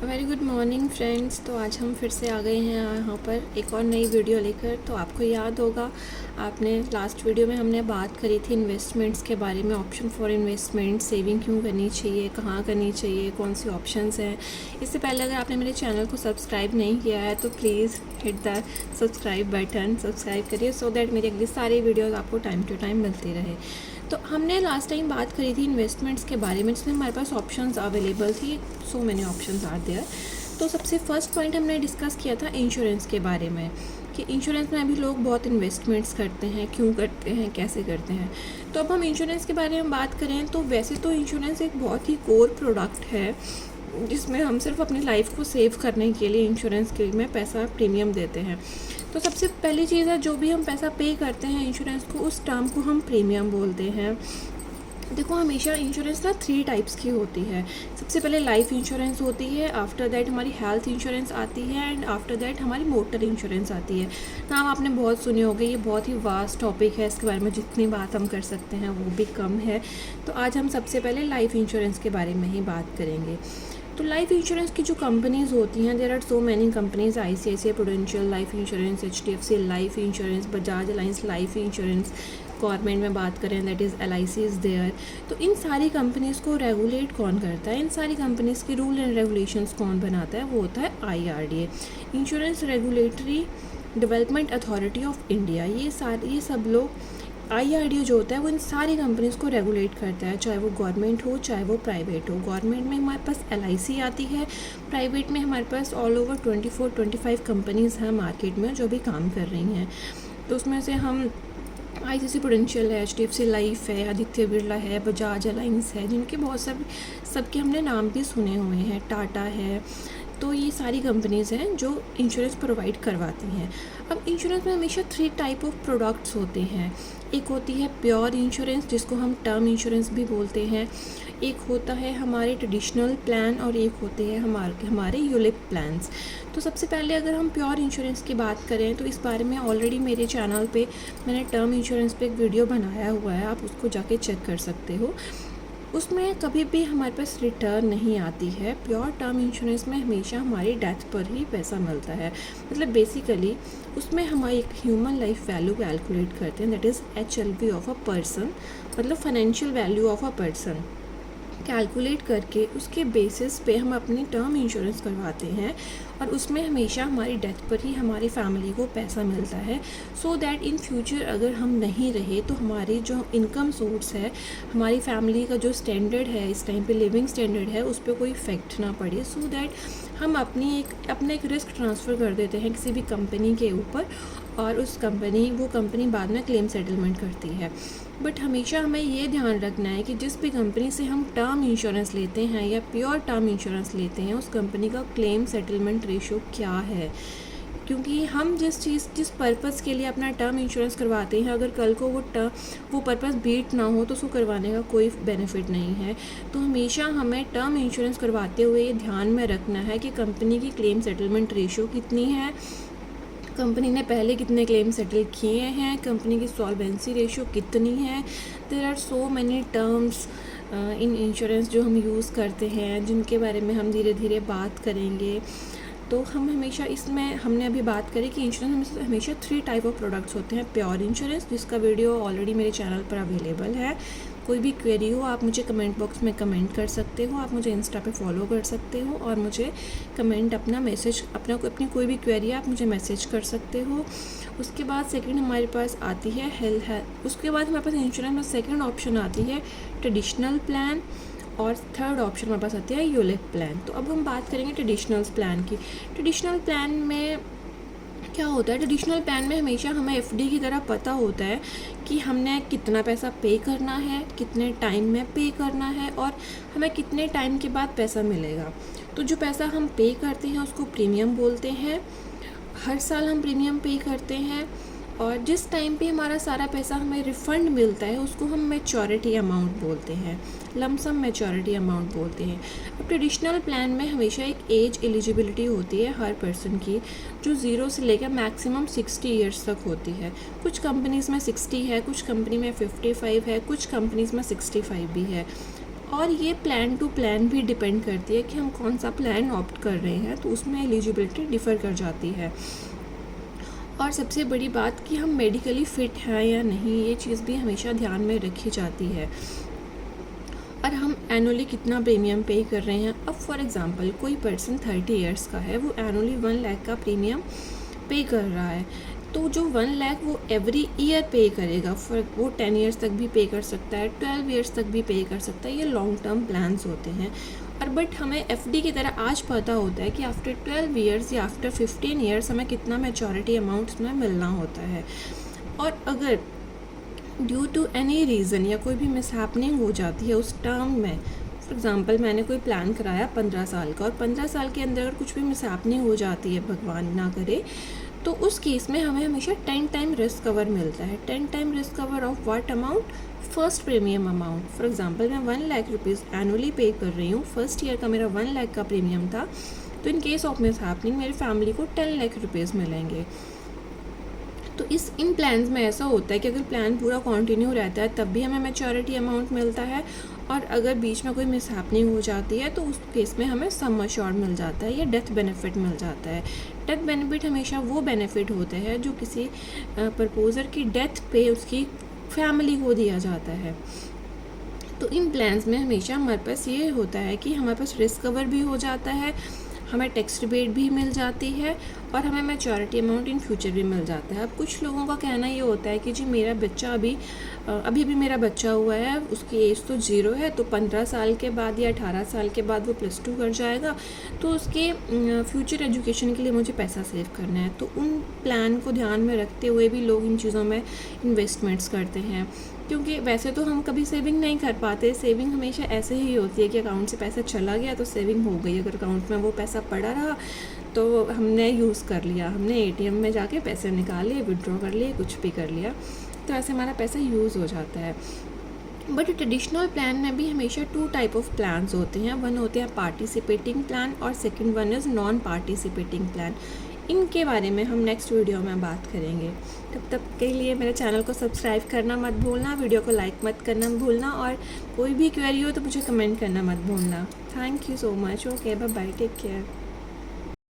Very good morning friends. तो आज हम फिर से आ गए हैं यहाँ पर एक और नई वीडियो लेकर। तो आपको याद होगा, आपने लास्ट वीडियो में हमने बात करी थी इन्वेस्टमेंट्स के बारे में, ऑप्शन फॉर इन्वेस्टमेंट, सेविंग क्यों करनी चाहिए, कहाँ करनी चाहिए, कौन सी ऑप्शंस हैं। इससे पहले अगर आपने मेरे चैनल को सब्सक्राइब नहीं किया है तो please hit the subscribe button, subscribe करिए सो दैट मेरी अगली सारी वीडियोज़ आपको टाइम टू टाइम मिलती रहे। तो हमने लास्ट टाइम बात करी थी इन्वेस्टमेंट्स के बारे में, जिसमें हमारे पास ऑप्शंस अवेलेबल थी। So many options are there. तो सबसे फर्स्ट पॉइंट हमने डिस्कस किया था इंश्योरेंस के बारे में, कि इंश्योरेंस में अभी लोग बहुत इन्वेस्टमेंट्स करते हैं, क्यों करते हैं, कैसे करते हैं। तो अब हम इंश्योरेंस के बारे में बात करें तो वैसे तो इंश्योरेंस एक बहुत ही कोर प्रोडक्ट है, जिसमें हम सिर्फ अपनी लाइफ को सेव करने के लिए इंश्योरेंस के में पैसा प्रीमियम देते हैं। तो सबसे पहली चीज़ है, जो भी हम पैसा पे करते हैं इंश्योरेंस को, उस टर्म को हम प्रीमियम बोलते हैं। देखो, हमेशा इंश्योरेंस ना 3 टाइप्स की होती है। सबसे पहले लाइफ इंश्योरेंस होती है, आफ्टर दैट हमारी हेल्थ इंश्योरेंस आती है, एंड आफ्टर दैट हमारी मोटर इंश्योरेंस आती है। नाम आपने बहुत सुने होंगे, ये बहुत ही वास्ट टॉपिक है, इसके बारे में जितनी बात हम कर सकते हैं वो भी कम है। तो आज हम सबसे पहले लाइफ इंश्योरेंस के बारे में ही बात करेंगे। तो लाइफ इंश्योरेंस की जो कंपनीज़ होती हैं, there are so many companies, ICICI prudential life insurance, HDFC life insurance, Bajaj Allianz life insurance, government में बात करें that is LIC is there. तो इन सारी कंपनीज़ को रेगुलेट कौन करता है, इन सारी कंपनीज़ की रूल एंड रेगुलेशंस कौन बनाता है, वो होता है IRDA, insurance regulatory development authority of India. ये सब लोग, IRDA जो होता है वो इन सारी कंपनीज़ को रेगुलेट करता है, चाहे वो गवर्नमेंट हो चाहे वो प्राइवेट हो। गवर्नमेंट में हमारे पास LIC आती है, प्राइवेट में हमारे पास ऑल ओवर 24-25 कंपनीज़ हैं मार्केट में जो भी काम कर रही हैं। तो उसमें से हम ICICI प्रूडेंशियल है, HDFC लाइफ है, आदित्य बिरला है, बजाज अलायंस है, जिनके बहुत सबके हमने नाम भी सुने हुए हैं, टाटा है। तो ये सारी कंपनीज़ हैं जो इंश्योरेंस प्रोवाइड करवाती हैं। अब इंश्योरेंस में हमेशा 3 टाइप ऑफ प्रोडक्ट्स होते हैं। एक होती है प्योर इंश्योरेंस, जिसको हम टर्म इंश्योरेंस भी बोलते हैं। एक होता है हमारे ट्रेडिशनल प्लान, और एक होते हैं हमारे यूलिप प्लान्स। तो सबसे पहले अगर हम प्योर इंश्योरेंस की बात करें तो इस बारे में ऑलरेडी मेरे चैनल पे मैंने टर्म इंश्योरेंस पे एक वीडियो बनाया हुआ है, आप उसको जाके चेक कर सकते हो। उसमें कभी भी हमारे पास रिटर्न नहीं आती है। प्योर टर्म इंश्योरेंस में हमेशा हमारी डेथ पर ही पैसा मिलता है। मतलब बेसिकली उसमें हम एक ह्यूमन लाइफ वैल्यू कैलकुलेट करते हैं, that is HLV of a person, मतलब financial value of a person calculate करके उसके बेसिस पे हम अपनी टर्म इंश्योरेंस करवाते हैं, और उसमें हमेशा हमारी डेथ पर ही हमारी फैमिली को पैसा मिलता है, सो दैट इन फ्यूचर अगर हम नहीं रहे तो हमारी जो इनकम सोर्स है, हमारी फैमिली का जो स्टैंडर्ड है इस टाइम पे, लिविंग स्टैंडर्ड है, उस पर कोई इफेक्ट ना पड़े। सो दैट हम अपना एक रिस्क ट्रांसफ़र कर देते हैं किसी भी कंपनी के ऊपर, और वो कंपनी बाद में क्लेम सेटलमेंट करती है। बट हमेशा हमें ये ध्यान रखना है कि जिस भी कंपनी से हम टर्म इंश्योरेंस लेते हैं या प्योर टर्म इंश्योरेंस लेते हैं, उस कंपनी का क्लेम सेटलमेंट रेशो क्या है। क्योंकि हम जिस पर्पज़ के लिए अपना टर्म इंश्योरेंस करवाते हैं, अगर कल को वो पर्पज़ बीट ना हो तो उसको करवाने का कोई बेनिफिट नहीं है। तो हमेशा हमें टर्म इंश्योरेंस करवाते हुए ये ध्यान में रखना है कि कंपनी की क्लेम सेटलमेंट रेशो कितनी है, कंपनी ने पहले कितने क्लेम सेटल किए हैं, कंपनी की सॉल्वेंसी रेशो कितनी है। There are so many terms in insurance जो हम यूज़ करते हैं, जिनके बारे में हम धीरे धीरे बात करेंगे। तो हम हमेशा इसमें हमने अभी बात करी कि इंश्योरेंस में हमेशा 3 टाइप ऑफ प्रोडक्ट्स होते हैं। प्योर इंश्योरेंस, जिसका वीडियो ऑलरेडी मेरे चैनल पर अवेलेबल है। कोई भी क्वेरी हो आप मुझे कमेंट बॉक्स में कमेंट कर सकते हो, आप मुझे इंस्टा पे फॉलो कर सकते हो, और मुझे कमेंट अपनी कोई भी क्वेरी आप मुझे मैसेज कर सकते हो। उसके बाद सेकंड हमारे पास आती है हेल्थ। उसके बाद हमारे पास इंश्योरेंस में सेकंड ऑप्शन आती है ट्रेडिशनल प्लान, और थर्ड ऑप्शन हमारे पास आती है यूलिप प्लान। तो अब हम बात करेंगे ट्रेडिशनल प्लान की। ट्रेडिशनल प्लान में क्या होता है, ट्रेडिशनल प्लान में हमेशा हमें FD की तरह पता होता है कि हमने कितना पैसा पे करना है, कितने टाइम में पे करना है, और हमें कितने टाइम के बाद पैसा मिलेगा। तो जो पैसा हम पे करते हैं उसको प्रीमियम बोलते हैं। हर साल हम प्रीमियम पे करते हैं, और जिस टाइम पे हमारा सारा पैसा हमें रिफ़ंड मिलता है उसको हम मैच्योरिटी अमाउंट बोलते हैं, लमसम मैच्योरिटी अमाउंट बोलते हैं। अब ट्रेडिशनल प्लान में हमेशा एक एज एलिजिबिलिटी होती है हर पर्सन की, जो 0 से लेकर मैक्सिमम 60 ईयर्स तक होती है। कुछ कंपनीज़ में 60 है, कुछ कंपनी में 55 है, कुछ कंपनीज़ में 65 भी है। और ये प्लान टू प्लान भी डिपेंड करती है कि हम कौन सा प्लान ऑप्ट कर रहे हैं, तो उसमें एलिजिबिलिटी डिफ़र कर जाती है। और सबसे बड़ी बात कि हम मेडिकली फ़िट हैं या नहीं, ये चीज़ भी हमेशा ध्यान में रखी जाती है। और हम एनुअली कितना प्रीमियम पे कर रहे हैं। अब फॉर एग्ज़ाम्पल कोई पर्सन 30 इयर्स का है, वो एनुअली 1 लाख का प्रीमियम पे कर रहा है, तो जो 1 लाख वो एवरी ईयर पे करेगा, फॉर वो 10 इयर्स तक भी पे कर सकता है, 12 इयर्स तक भी पे कर सकता है। ये लॉन्ग टर्म प्लान्स होते हैं। और बट हमें एफडी की तरह आज पता होता है कि आफ्टर 12 इयर्स या आफ्टर 15 इयर्स हमें कितना मैच्योरिटी अमाउंट्स में मिलना होता है। और अगर ड्यू टू एनी रीज़न या कोई भी मिसहैपनिंग हो जाती है उस टर्म में, फॉर एग्ज़ाम्पल मैंने कोई प्लान कराया 15 साल का, और 15 साल के अंदर अगर कुछ भी मिसहैपनिंग हो जाती है, भगवान ना करे, तो उस केस में हमें हमेशा 10 टाइम रिस्क कवर मिलता है। 10 time risk cover of what amount? First premium amount. For example मैं 1 लाख रुपीज़ एनुअली पे कर रही हूँ, फर्स्ट ईयर का मेरा 1 लाख का प्रीमियम था, तो इन केस ऑफ मिसहैपनिंग मेरी फैमिली को 10 लाख रुपीज़ मिलेंगे। तो इन प्लान्स में ऐसा होता है कि अगर प्लान पूरा कंटिन्यू रहता है तब भी हमें मैच्योरिटी अमाउंट मिलता है, और अगर बीच में कोई मिसहैपनिंग हो जाती है तो उस केस में हमें सम अश्योर्ड मिल जाता है या डेथ बेनिफिट मिल जाता है। डेथ बेनिफिट हमेशा वो बेनिफिट होते हैं जो किसी प्रपोजर की डेथ पे उसकी फैमिली को दिया जाता है। तो इन प्लान्स में हमेशा हमारे पास ये होता है कि हमारे पास रिस्क कवर भी हो जाता है, हमें टैक्स रिबेट भी मिल जाती है, और हमें मैच्योरिटी अमाउंट इन फ्यूचर भी मिल जाता है। अब कुछ लोगों का कहना ये होता है कि जी मेरा बच्चा अभी भी मेरा बच्चा हुआ है, उसकी एज तो 0 है, तो 15 साल के बाद या 18 साल के बाद वो +2 कर जाएगा, तो उसके फ्यूचर एजुकेशन के लिए मुझे पैसा सेव करना है। तो उन प्लान को ध्यान में रखते हुए भी लोग इन चीज़ों में इन्वेस्टमेंट्स करते हैं, क्योंकि वैसे तो हम कभी सेविंग नहीं कर पाते। सेविंग हमेशा ऐसे ही होती है कि अकाउंट से पैसा चला गया तो सेविंग हो गई, अगर अकाउंट में वो पैसा पड़ा रहा तो हमने यूज़ कर लिया, हमने एटीएम में जाके पैसे निकाले, विड्रॉ कर लिए, कुछ भी कर लिया, तो ऐसे हमारा पैसा यूज़ हो जाता है। बट ट्रेडिशनल प्लान में भी हमेशा 2 टाइप ऑफ प्लान्स होते हैं। वन होते हैं पार्टिसिपेटिंग प्लान और second one is non participating plan. इनके बारे में हम नेक्स्ट वीडियो में बात करेंगे। तब तक के लिए मेरे चैनल को सब्सक्राइब करना मत भूलना, वीडियो को लाइक मत करना भूलना, और कोई भी क्वेरी हो तो मुझे कमेंट करना मत भूलना। Thank you so much. Okay, bye bye, take care.